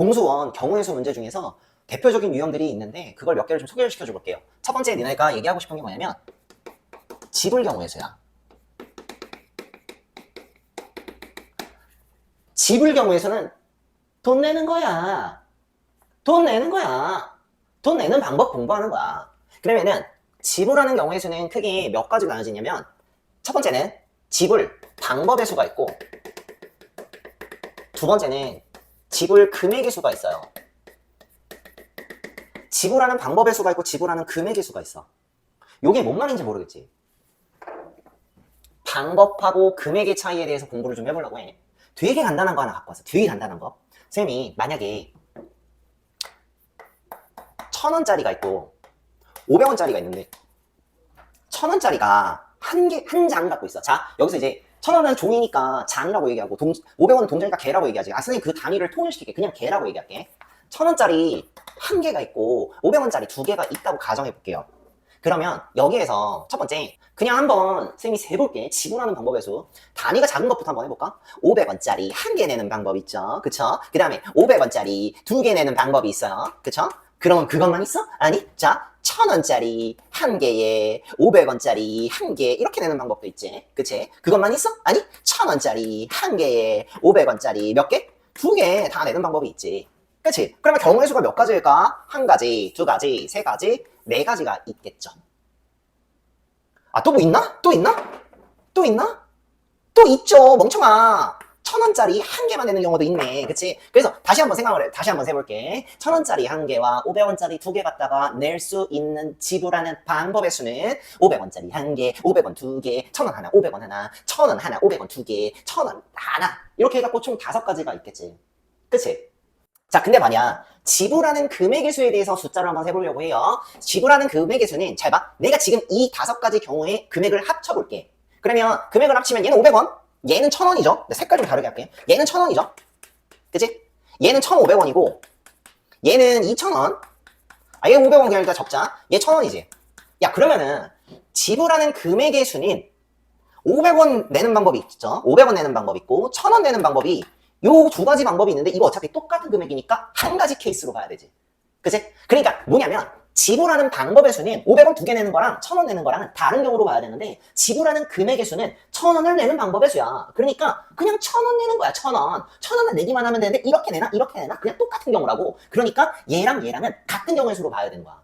공수원 경우의 수 문제 중에서 대표적인 유형들이 있는데 그걸 몇 개를 좀 소개를 시켜줘 볼게요. 첫 번째 니네가 얘기하고 싶은 게 뭐냐면 지불 경우의 수야. 지불 경우의 수는 돈 내는 거야. 돈 내는 거야. 돈 내는 방법 공부하는 거야. 그러면은 지불하는 경우의 수는 크게 몇 가지로 나눠지냐면 첫 번째는 지불 방법의 수가 있고 두 번째는 지불 금액의 수가 있어요. 지불하는 방법의 수가 있고 지불하는 금액의 수가 있어. 요게 뭔 말인지 모르겠지. 방법하고 금액의 차이에 대해서 공부를 좀 해보려고 해. 되게 간단한 거 하나 갖고 왔어. 되게 간단한 거. 선생님이 만약에 1,000원짜리가 있고 500원짜리가 있는데 1,000원짜리가 한 장 갖고 있어. 자, 여기서 이제 1,000원은 종이니까 장이라고 얘기하고 500원은 동전이니까 개라고 얘기하지. 선생님 그 단위를 통일시킬게. 그냥 개라고 얘기할게. 1,000원짜리 한 개가 있고 500원짜리 두 개가 있다고 가정해 볼게요. 그러면 여기에서 첫 번째 그냥 한번 선생님이 세볼게. 지불하는 방법의 수. 단위가 작은 것부터 한번 해볼까? 500원짜리 한 개 내는 방법 있죠. 그쵸? 그 다음에 500원짜리 두 개 내는 방법이 있어요. 그쵸? 그럼 그것만 있어? 아니, 자, 1,000원짜리 한 개에 500원짜리 한 개 이렇게 내는 방법도 있지. 그치? 그것만 있어? 아니, 1,000원짜리 한 개에 500원짜리 몇 개? 두 개 다 내는 방법이 있지. 그치? 그러면 경우의 수가 몇 가지일까? 한 가지, 두 가지, 세 가지, 네 가지가 있겠죠. 아, 또 뭐 있나? 또 있나? 또 있나? 또 있죠, 멍청아. 1,000원짜리 한 개만 내는 경우도 있네. 그치? 그래서 다시 한번 생각을 해. 다시 한번 세볼게. 1,000원짜리 한 개와 500원짜리 두 개 갖다가 낼 수 있는 지불하는 방법의 수는 500원짜리 한 개, 500원 두 개, 1,000원 하나, 500원 하나, 1,000원 하나, 500원 두 개, 1,000원 하나. 이렇게 해갖고 총 5가지가 있겠지. 그치? 자, 근데 만약 지불하는 금액의 수에 대해서 숫자를 한번 해보려고 해요. 지불하는 금액의 수는 잘 봐. 내가 지금 이 5가지 경우에 금액을 합쳐볼게. 그러면 금액을 합치면 얘는 500원, 얘는 1,000원이죠. 색깔 좀 다르게 할게. 얘는 1,000원이죠. 그치? 얘는 1,500원이고 얘는 2,000원. 얘 500원 그냥 일단 적자. 얘 1,000원이지. 야, 그러면은 지불하는 금액의 수는 500원 내는 방법이 있죠. 500원 내는 방법이 있고 1,000원 내는 방법이 요 2가지 방법이 있는데 이거 어차피 똑같은 금액이니까 한 가지 케이스로 봐야 되지. 그치? 그러니까 뭐냐면 지불하는 방법의 수는 500원 두 개 내는 거랑 1,000원 내는 거랑은 다른 경우로 봐야 되는데 지불하는 금액의 수는 1,000원을 내는 방법의 수야. 그러니까 그냥 1,000원 내는 거야. 1,000원. 1,000원을 내기만 하면 되는데 이렇게 내나 이렇게 내나 그냥 똑같은 경우라고. 그러니까 얘랑 얘랑은 같은 경우의 수로 봐야 되는 거야.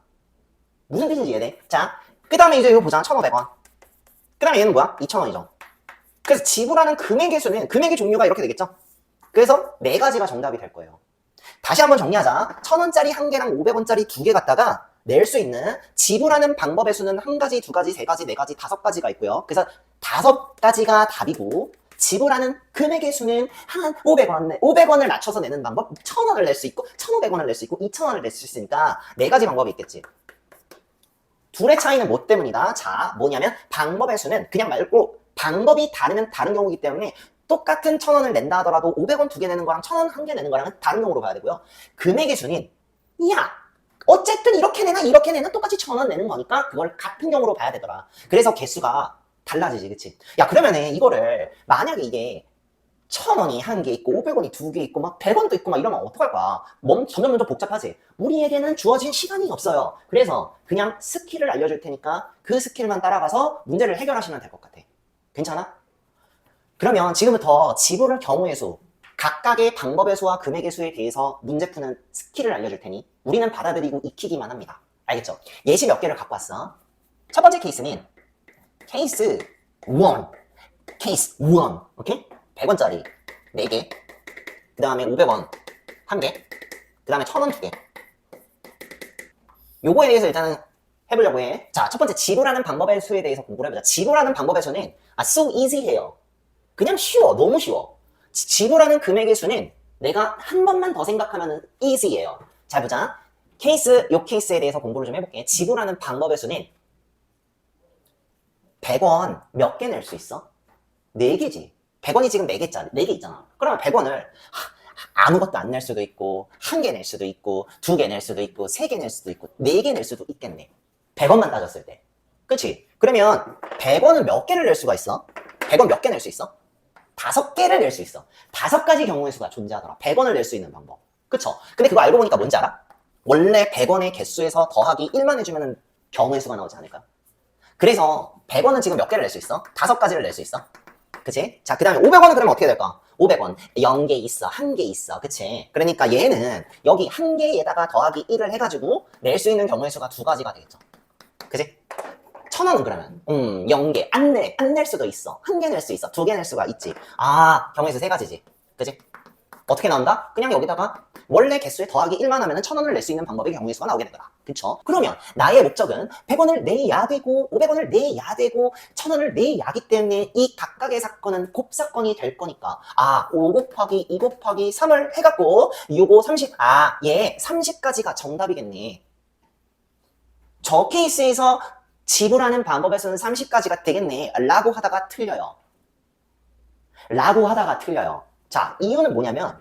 무슨 뜻인지 이해돼? 자, 그 다음에 이제 이거 보자. 1,500원. 그 다음에 얘는 뭐야? 2,000원이죠. 그래서 지불하는 금액의 수는 금액의 종류가 이렇게 되겠죠. 그래서 4가지가 정답이 될 거예요. 다시 한번 정리하자. 1,000원짜리 한 개랑 500원짜리 두 개 갖다가 낼 수 있는 지불하는 방법의 수는 한 가지, 두 가지, 세 가지, 네 가지, 5가지가 있고요. 그래서 5가지가 답이고 지불하는 금액의 수는 한 500원을 맞춰서 내는 방법, 1,000원을 낼 수 있고 1,500원을 낼 수 있고 2,000원을 낼 수 있으니까 4가지 방법이 있겠지. 둘의 차이는 뭐 때문이다? 자, 뭐냐면 방법의 수는 그냥 말고 방법이 다르면 다른 경우이기 때문에 똑같은 1,000원을 낸다 하더라도 500원 두 개 내는 거랑 1,000원 한 개 내는 거랑은 다른 경우로 봐야 되고요. 금액의 수는 야, 어쨌든 이렇게 내나 이렇게 내나 똑같이 1,000원 내는 거니까 그걸 같은 경우로 봐야 되더라. 그래서 개수가 달라지지, 그치? 야, 그러면은 이거를 만약에 이게 1,000원이 한 개 있고 500원이 두 개 있고 막 100원도 있고 막 이러면 어떡할 거야? 점점 더 복잡하지? 우리에게는 주어진 시간이 없어요. 그래서 그냥 스킬을 알려줄 테니까 그 스킬만 따라가서 문제를 해결하시면 될 것 같아. 괜찮아? 그러면 지금부터 지불할 경우의 수, 각각의 방법의 수와 금액의 수에 대해서 문제 푸는 스킬을 알려줄 테니 우리는 받아들이고 익히기만 합니다. 알겠죠? 예시 몇 개를 갖고 왔어. 첫 번째 케이스는 케이스 1. 케이스 1. 오케이? 100원짜리 4개. 그 다음에 500원 1개. 그 다음에 1,000원 2개. 요거에 대해서 일단은 해보려고 해. 자, 첫 번째 지불하는 방법의 수에 대해서 공부를 해보자. 지불하는 방법의 수는 so easy 해요. 그냥 쉬워. 너무 쉬워. 지불하는 금액의 수는 내가 한 번만 더 생각하면 easy예요. 잘 보자. 요 케이스에 대해서 공부를 좀 해볼게. 지불하는 방법의 수는 100원 몇 개 낼 수 있어? 4개지. 100원이 지금 4개 있잖아. 그러면 100원을 아무것도 안 낼 수도 있고 1개 낼 수도 있고 2개 낼 수도 있고 3개 낼 수도 있고 4개 낼 수도 있겠네. 100원만 따졌을 때. 그치? 그러면 100원은 몇 개를 낼 수가 있어? 100원 몇 개 낼 수 있어? 5개를 낼 수 있어. 5가지 경우의 수가 존재하더라. 100원을 낼 수 있는 방법. 그쵸? 근데 그거 알고 보니까 뭔지 알아? 원래 100원의 개수에서 더하기 1만 해주면 경우의 수가 나오지 않을까? 그래서 100원은 지금 몇 개를 낼 수 있어? 5가지를 낼 수 있어. 그치? 자, 그 다음에 500원은 그러면 어떻게 될까? 500원 0개 있어, 1개 있어. 그치? 그러니까 얘는 여기 1개에다가 더하기 1을 해가지고 낼 수 있는 경우의 수가 2가지가 되겠죠. 그치? 1000원은 그러면 0개 안 낼 수도 있어. 1개 낼 수 있어. 2개 낼 수가 있지. 아, 경우의 수 3가지지. 그치? 어떻게 나온다? 그냥 여기다가 원래 개수에 더하기 1만 하면 1000원을 낼 수 있는 방법의 경우의 수가 나오게 되더라. 그쵸? 그러면 나의 목적은 100원을 내야 되고 500원을 내야 되고 1000원을 내야기 때문에 이 각각의 사건은 곱사건이 될 거니까 5 곱하기 2 곱하기 3을 해갖고 6, 5, 30 얘 30까지가 정답이겠네. 저 케이스에서 지불하는 방법에서는 30까지가 되겠네 라고 하다가 틀려요. 자, 이유는 뭐냐면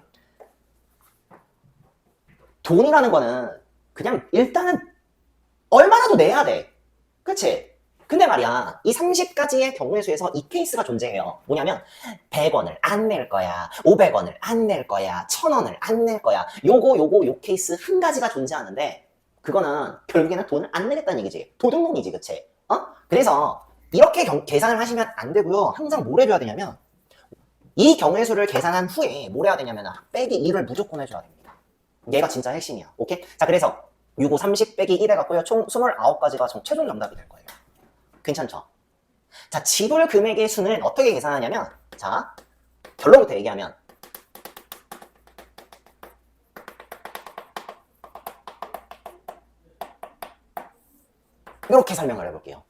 돈이라는 거는 그냥 일단은 얼마라도 내야 돼. 그치? 근데 말이야, 이 30가지의 경우의 수에서 이 케이스가 존재해요. 뭐냐면 100원을 안 낼 거야, 500원을 안 낼 거야, 1000원을 안 낼 거야. 요 케이스 한 가지가 존재하는데 그거는 결국에는 돈을 안 내겠다는 얘기지. 도둑놈이지, 그치? 그래서 이렇게 계산을 하시면 안 되고요. 항상 뭘 해줘야 되냐면 이 경우의 수를 계산한 후에 뭘 해야 되냐면 빼기 2를 무조건 해줘야 됩니다. 얘가 진짜 핵심이야. 오케이? 자, 그래서 6, 5, 30 빼기 1 해갖고요. 총 29가지가 최종 정답이 될 거예요. 괜찮죠? 자, 지불 금액의 수는 어떻게 계산하냐면, 자, 결론부터 얘기하면, 이렇게 설명을 해볼게요.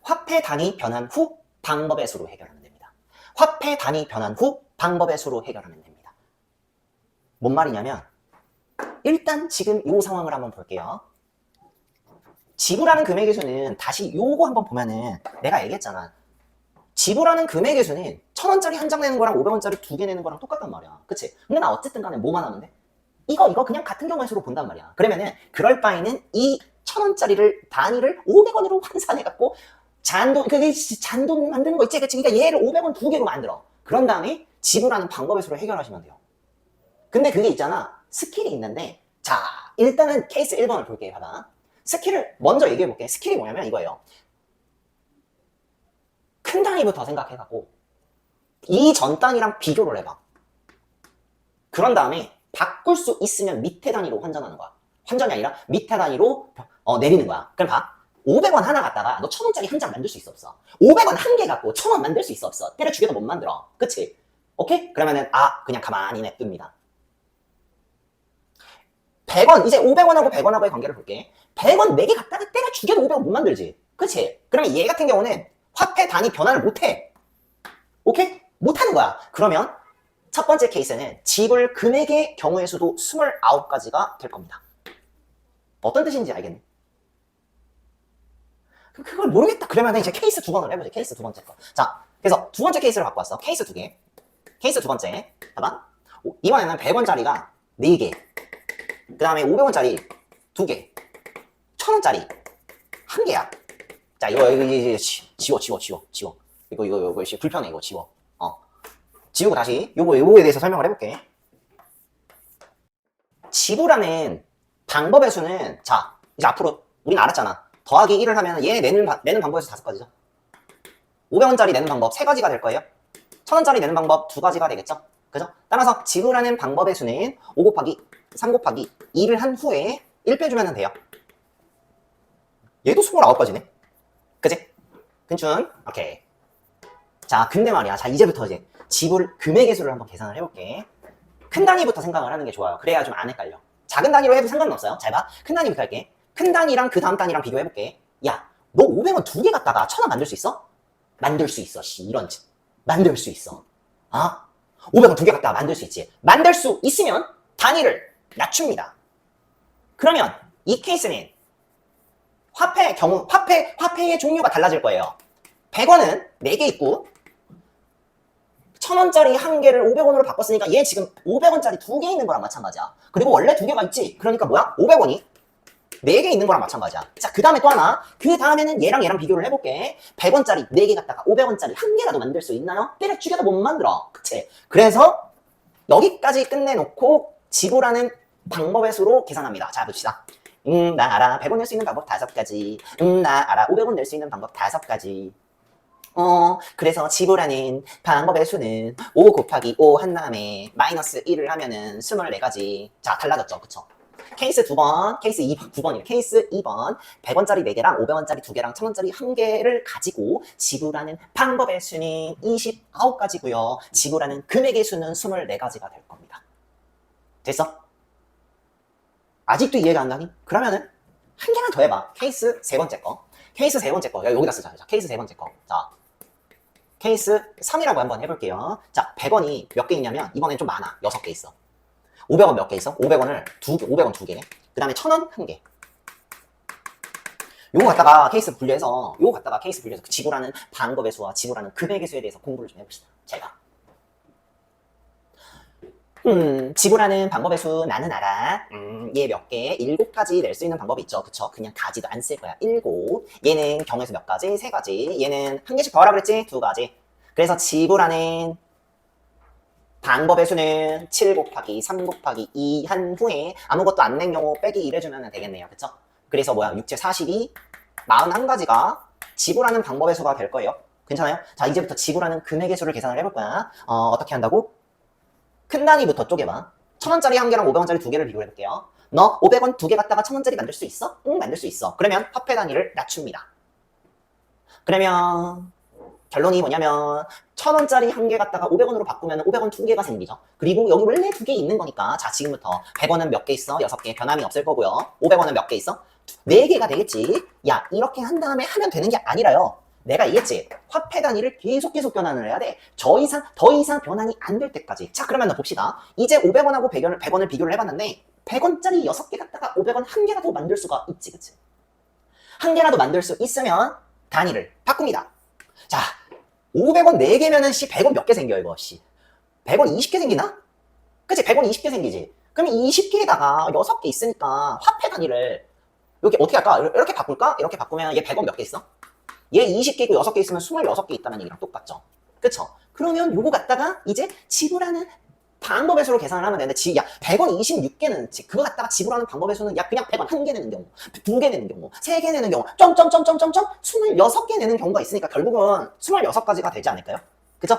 화폐 단위 변환 후 방법의 수로 해결하면 됩니다. 화폐 단위 변환 후 방법의 수로 해결하면 됩니다. 뭔 말이냐면, 일단 지금 이 상황을 한번 볼게요. 지불하는 금액의 수는 다시 요거 한번 보면은 내가 얘기했잖아. 지불하는 금액의 수는 1000원짜리 한 장 내는 거랑 500원짜리 2개 내는 거랑 똑같단 말이야. 그치? 근데 나 어쨌든 간에 뭐만 하면 돼? 이거 그냥 같은 경우의 수로 본단 말이야. 그러면은 그럴 바에는 이 1000원짜리를 단위를 500원으로 환산해갖고 잔돈 만드는 거 있지? 그치? 그러니까 얘를 500원 2개로 만들어. 그런 다음에 지불하는 방법의 수로 해결하시면 돼요. 근데 그게 있잖아. 스킬이 있는데, 자, 일단은 케이스 1번을 볼게요. 봐봐. 스킬을 먼저 얘기해 볼게. 스킬이 뭐냐면 이거예요. 큰 단위부터 생각해갖고 이 전 단위랑 비교를 해봐. 그런 다음에 바꿀 수 있으면 밑에 단위로 환전하는 거야. 환전이 아니라 밑에 단위로 내리는 거야. 그럼 봐. 500원 하나 갖다가 너 1000원짜리 한 장 만들 수 있어 없어? 500원 한 개 갖고 1000원 만들 수 있어 없어? 때려 죽여도 못 만들어. 그치? 오케이? 그러면은 그냥 가만히 냅둡니다. 100원, 이제 500원하고 100원하고의 관계를 볼게. 100원 4개 갖다가 때려 죽여도 500원 못 만들지. 그치? 그러면 얘 같은 경우는 화폐 단위 변환을 못해. 오케이? 못하는 거야. 그러면 첫 번째 케이스는 지불 금액의 경우의 수도 29가지가 될 겁니다. 어떤 뜻인지 알겠니? 그걸 모르겠다. 그러면 이제 케이스 2번을 해보자. 케이스 2번째 거. 자, 그래서 2번째 케이스를 갖고 왔어. 케이스 2개. 케이스 2번째. 봐봐. 이번에는 100원짜리가 4개. 그 다음에 500원짜리 2개. 1000원짜리 1개야. 자, 이거 지워. 이거 불편해. 이거 지워. 지우고 다시 요거에 대해서 설명을 해볼게. 지불하는 방법의 수는, 자, 이제 앞으로 우리는 알았잖아. 더하기 1을 하면 얘 내는 방법에서 5가지죠. 500원짜리 내는 방법 3가지가 될 거예요. 1000원짜리 내는 방법 2가지가 되겠죠. 그죠? 따라서 지불하는 방법의 수는 5 곱하기 3 곱하기 2를 한 후에 1 빼주면 돼요. 얘도 29가지네. 그치? 근춘? 오케이. 자, 근데 말이야. 자, 이제부터 이제 지불 금액의 수를 한번 계산을 해볼게. 큰 단위부터 생각을 하는 게 좋아요. 그래야 좀 안 헷갈려. 작은 단위로 해도 상관은 없어요. 잘 봐. 큰 단위부터 할게. 큰 단위랑 그 다음 단위랑 비교해볼게. 야, 너 500원 2개 갖다가 1000원 만들 수 있어? 만들 수 있어. 만들 수 있어. 500원 2개 갖다가 만들 수 있지. 만들 수 있으면 단위를 낮춥니다. 그러면 이 케이스는 화폐의 종류가 달라질 거예요. 100원은 4개 있고 1000원짜리 1개를 500원으로 바꿨으니까 얘 지금 500원짜리 2개 있는 거랑 마찬가지야. 그리고 원래 2개가 있지. 그러니까 뭐야? 500원이 4개 있는 거랑 마찬가지야. 자, 그 다음에 또 하나. 그 다음에는 얘랑 비교를 해볼게. 100원짜리 4개 갖다가 500원짜리 1개라도 만들 수 있나요? 때려 죽여도 못 만들어. 그치? 그래서 여기까지 끝내놓고 지불하는 방법의 수로 계산합니다. 자, 봅시다. 나 알아. 100원 낼 수 있는 방법 5가지. 나 알아. 500원 낼 수 있는 방법 5가지. 그래서 지불하는 방법의 수는 5 곱하기 5 한 다음에 마이너스 1을 하면은 24가지. 자, 달라졌죠. 그쵸? 케이스 2번, 케이스 2번, 9번이에요. 케이스 2번, 100원짜리 4개랑 500원짜리 2개랑 1000원짜리 1개를 가지고 지불하는 방법의 수는 29가지고요. 지불하는 금액의 수는 24가지가 될 겁니다. 됐어? 아직도 이해가 안 가니? 그러면은 한 개만 더 해봐. 케이스 세 번째 거. 케이스 세 번째 거. 여기다 쓰자. 자, 케이스 세 번째 거. 자, 케이스 3이라고 한번 해볼게요. 자, 100원이 몇 개 있냐면 이번엔 좀 많아. 6개 있어. 500원 몇 개 있어? 500원을 500원 2개. 그 다음에 1000원 1개. 요거 갖다가 케이스 분류해서 지불하는 방법의 수와 지불하는 금액의 수에 대해서 공부를 좀 해봅시다. 제가. 지불하는 방법의 수 나는 알아. 얘 몇 개? 7가지 낼 수 있는 방법이 있죠. 그쵸? 그냥 가지도 안 쓸 거야. 7. 얘는 경우에서 몇 가지? 3가지. 얘는 한 개씩 더 하라 그랬지? 2가지. 그래서 지불하는 방법의 수는 7 곱하기 3 곱하기 2 한 후에 아무것도 안 낸 경우 빼기 1 해주면 되겠네요. 그쵸? 그래서 뭐야? 6, 7, 42, 41가지가 지불하는 방법의 수가 될 거예요. 괜찮아요? 자, 이제부터 지불하는 금액의 수를 계산을 해볼 거야. 어떻게 한다고? 큰 단위부터 쪼개봐. 1000원짜리 한 개랑 500원짜리 2개를 비교해볼게요. 너 500원 2개 갖다가 1000원짜리 만들 수 있어? 응, 만들 수 있어. 그러면 화폐 단위를 낮춥니다. 그러면 결론이 뭐냐면 1000원짜리 한 개 갖다가 500원으로 바꾸면 500원 2개가 생기죠. 그리고 여기 원래 2개 있는 거니까 자, 지금부터 100원은 몇 개 있어? 6개. 변함이 없을 거고요. 500원은 몇 개 있어? 4개가 되겠지. 야, 이렇게 한 다음에 하면 되는 게 아니라요. 내가 얘기했지. 화폐 단위를 계속 변환을 해야 돼. 더 이상 변환이 안 될 때까지. 자, 그러면 봅시다. 이제 500원하고 100원을 비교를 해봤는데 100원짜리 6개 갖다가 500원 한 개라도 만들 수가 있지, 그치? 한 개라도 만들 수 있으면 단위를 바꿉니다. 자, 500원 4개면은 100원 몇 개 생겨, 이거, 100원 20개 생기나? 그치? 100원 20개 생기지? 그러면 20개에다가 6개 있으니까 화폐 단위를 여기 어떻게 할까? 이렇게 바꿀까? 이렇게 바꾸면 얘 100원 몇 개 있어? 얘 20개 있고 6개 있으면 26개 있다는 얘기랑 똑같죠? 그쵸? 그러면 요거 갖다가 이제 지불하는 방법의 수로 계산을 하면 되는데, 야, 100원 26개는, 그거 갖다가 지불하는 방법의 수는, 야, 그냥 100원 1개 내는 경우, 2개 내는 경우, 3개 내는 경우, 26개 내는 경우가 있으니까 결국은 26가지가 되지 않을까요? 그죠?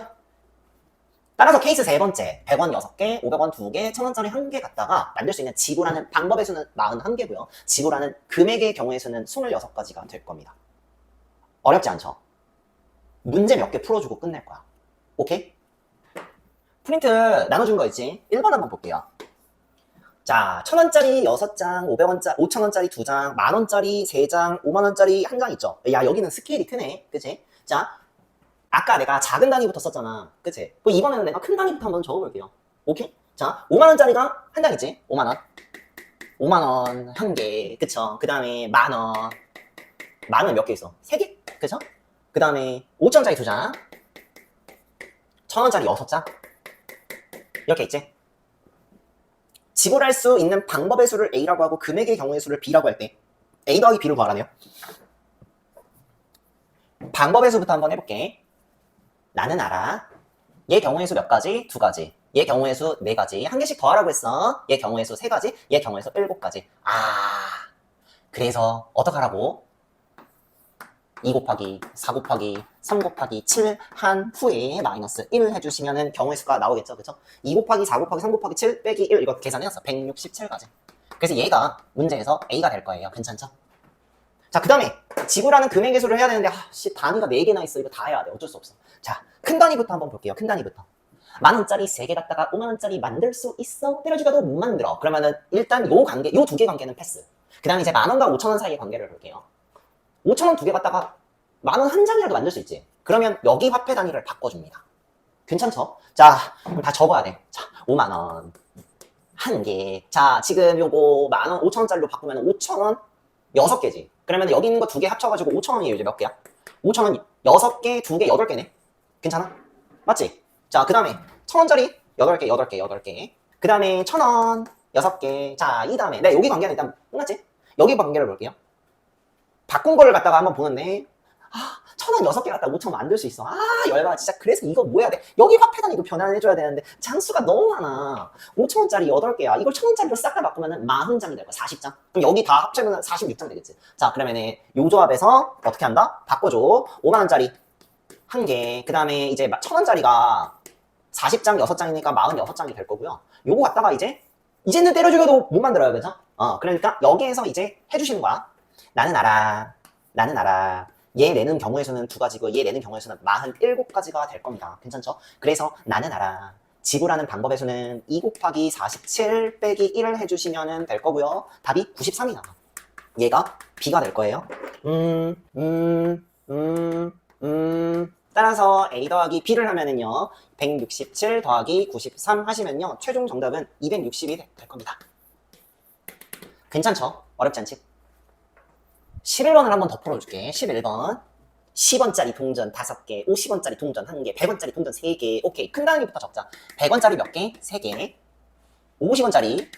따라서 케이스 세 번째, 100원 6개, 500원 2개, 1000원짜리 1개 갖다가 만들 수 있는 지불하는 방법의 수는 41개고요. 지불하는 금액의 경우의 수는 26가지가 될 겁니다. 어렵지 않죠? 문제 몇 개 풀어주고 끝낼 거야. 오케이? 프린트 나눠준 거 있지? 1번 한번 볼게요. 자, 1000원짜리 6장, 500원짜리 2장, 만원짜리 3장, 5만원짜리 1장 있죠? 야, 여기는 스케일이 크네. 그치? 자, 아까 내가 작은 단위부터 썼잖아. 그치? 그럼 이번에는 내가 큰 단위부터 한번 적어볼게요. 오케이? 자, 5만원짜리가 한 장 있지? 5만원. 5만원 한 개. 그쵸? 그 다음에 만원. 만원 몇 개 있어? 3개? 그쵸? 그 다음에 5천원짜리 2장. 1000원짜리 6장. 이렇게 있지? 지불할 수 있는 방법의 수를 A라고 하고 금액의 경우의 수를 B라고 할 때 A 더하기 B를 구하라네요. 방법의 수부터 한번 해볼게. 나는 알아. 얘 경우의 수 몇 가지? 2가지. 얘 경우의 수 4가지. 한 개씩 더 하라고 했어. 얘 경우의 수 3가지. 얘 경우의 수 7가지. 그래서 어떡하라고? 2 곱하기 4 곱하기 3 곱하기 7 한 후에 마이너스 1 해주시면은 경우의 수가 나오겠죠. 그쵸? 2 곱하기 4 곱하기 3 곱하기 7 빼기 1 이거 계산해놨어. 167가지. 그래서 얘가 문제에서 A가 될 거예요. 괜찮죠? 자, 그 다음에 지불하는 금액의 수를 해야 되는데 단위가 4개나 있어. 이거 다 해야 돼. 어쩔 수 없어. 자, 큰 단위부터 한번 볼게요. 큰 단위부터. 만원짜리 3개 갖다가 5만원짜리 만들 수 있어? 때려주가도 못 만들어. 그러면은 일단 요 2개 관계는 패스. 그 다음에 이제 만원과 5천원 사이의 관계를 볼게요. 5천원 2개 갖다가 만원 한 장이라도 만들 수 있지. 그러면 여기 화폐 단위를 바꿔줍니다. 괜찮죠? 자, 그럼 다 적어야 돼. 자, 5만원 한 개. 자, 지금 요거 만원 5천원짜리로 바꾸면 5천원 6개지. 그러면 여기 있는 거 2개 합쳐가지고 5천원이에요. 이제 몇 개야? 5천원 6개, 2개, 8개네. 괜찮아? 맞지? 자, 그 다음에 1000원짜리 8개. 그 다음에 1000원 6개. 자, 이 다음에 네, 여기 관계는 일단 끝났지? 여기 관계를 볼게요. 바꾼 거를 갖다가 한번 보는데 1000 1,000원 6개 갖다 5,000원 만들 수 있어. 아, 열받아. 진짜 그래서 이거 뭐 해야 돼? 여기 화폐 단위도 변환해줘야 되는데 장수가 너무 많아. 5,000원짜리 8개야. 이걸 1,000원짜리로 싹 다 바꾸면은 40장이 될 거야. 40장. 그럼 여기 다 합치면 46장 되겠지. 자, 그러면은 요 조합에서 어떻게 한다? 바꿔줘. 5만원짜리 1개. 그 다음에 이제 1,000원짜리가 40장 6장이니까 46장이 될 거고요. 요거 갖다가 이제는 때려 죽여도 못 만들어요. 그죠? 그러니까 여기에서 이제 해주시는 거야. 나는 알아. 나는 알아. 얘 내는 경우의 수는 2가지고 얘 내는 경우의 수는 47가지가 될 겁니다. 괜찮죠? 그래서 나는 알아. 지구라는 방법의 수는 2 곱하기 47 빼기 1을 해주시면 될 거고요. 답이 93이 나와. 얘가 B가 될 거예요. 따라서 A 더하기 B를 하면은요 167 더하기 93 하시면요 최종 정답은 260이 될 겁니다. 괜찮죠? 어렵지 않지? 11번을 한번 더 풀어줄게. 11번 10원짜리 동전 5개, 50원짜리 동전 1개, 100원짜리 동전 3개. 오케이, 큰 단위부터 적자. 100원짜리 몇 개? 3개. 50원짜리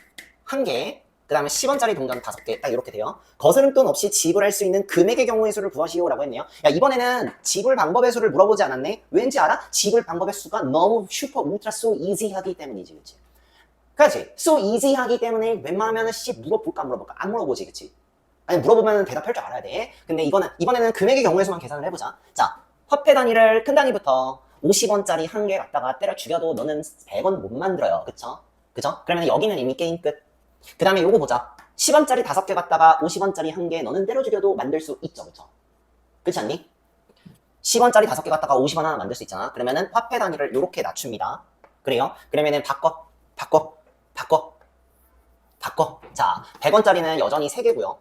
1개, 그 다음에 10원짜리 동전 5개. 딱 이렇게 돼요. 거스름 돈 없이 지불할 수 있는 금액의 경우의 수를 구하시오라고 했네요. 야, 이번에는 지불 방법의 수를 물어보지 않았네? 왠지 알아? 지불 방법의 수가 너무 슈퍼 울트라 so easy 하기 때문이지, 그치? 그렇지? so easy 하기 때문에 웬만하면 물어볼까 안 물어볼까? 안 물어보지, 그치? 아니, 물어보면 대답할 줄 알아야 돼. 근데 이번에는 금액의 경우의 수만 계산을 해보자. 자, 화폐 단위를 큰 단위부터 50원짜리 1개 갖다가 때려 죽여도 너는 100원 못 만들어요. 그쵸? 그죠? 그러면 여기는 이미 게임 끝. 그 다음에 요거 보자. 10원짜리 5개 갖다가 50원짜리 1개 너는 때려 죽여도 만들 수 있죠. 그쵸? 그렇지 않니? 10원짜리 5개 갖다가 50원 하나 만들 수 있잖아. 그러면은 화폐 단위를 요렇게 낮춥니다. 그래요? 그러면은 바꿔. 자, 100원짜리는 여전히 3개고요.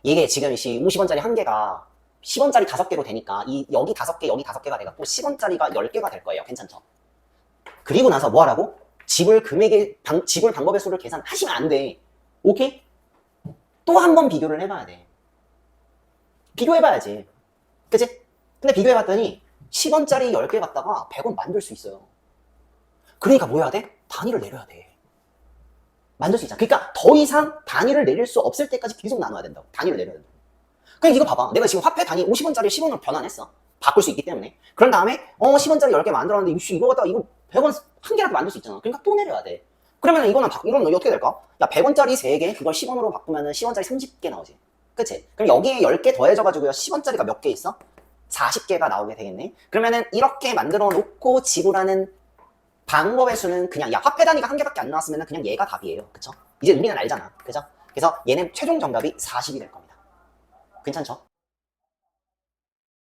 이게 지금 50원짜리 1개가 10원짜리 5개로 되니까 여기 5개, 여기 5개가 돼갖고 10원짜리가 10개가 될 거예요. 괜찮죠? 그리고 나서 뭐 하라고? 지불 방법의 수를 계산하시면 안 돼. 오케이? 또 한 번 비교를 해봐야 돼. 비교해봐야지. 그치? 근데 비교해봤더니 10원짜리 10개 갖다가 100원 만들 수 있어요. 그러니까 뭐 해야 돼? 단위를 내려야 돼. 만들 수 있잖아. 그러니까 더 이상 단위를 내릴 수 없을 때까지 계속 나눠야 된다고. 단위를 내려야 된다고. 그냥 이거 봐봐. 내가 지금 화폐 단위 50원짜리 10원으로 변환했어. 바꿀 수 있기 때문에. 그런 다음에 10원짜리 10개 만들었는데 이거 갖다가 이거 100원 1개라도 만들 수 있잖아. 그러니까 또 내려야 돼. 그러면 이러면 어떻게 될까? 야, 100원짜리 3개 그걸 10원으로 바꾸면 10원짜리 30개 나오지. 그치? 그럼 여기에 10개 더해져가지고요 10원짜리가 몇 개 있어? 40개가 나오게 되겠네. 그러면은 이렇게 만들어 놓고 지불하는 방법의 수는 그냥 화폐 단위가 1개밖에 안 나왔으면 그냥 얘가 답이에요. 그쵸? 이제 우리는 알잖아. 그죠? 그래서 얘는 최종 정답이 40이 될 겁니다. 괜찮죠?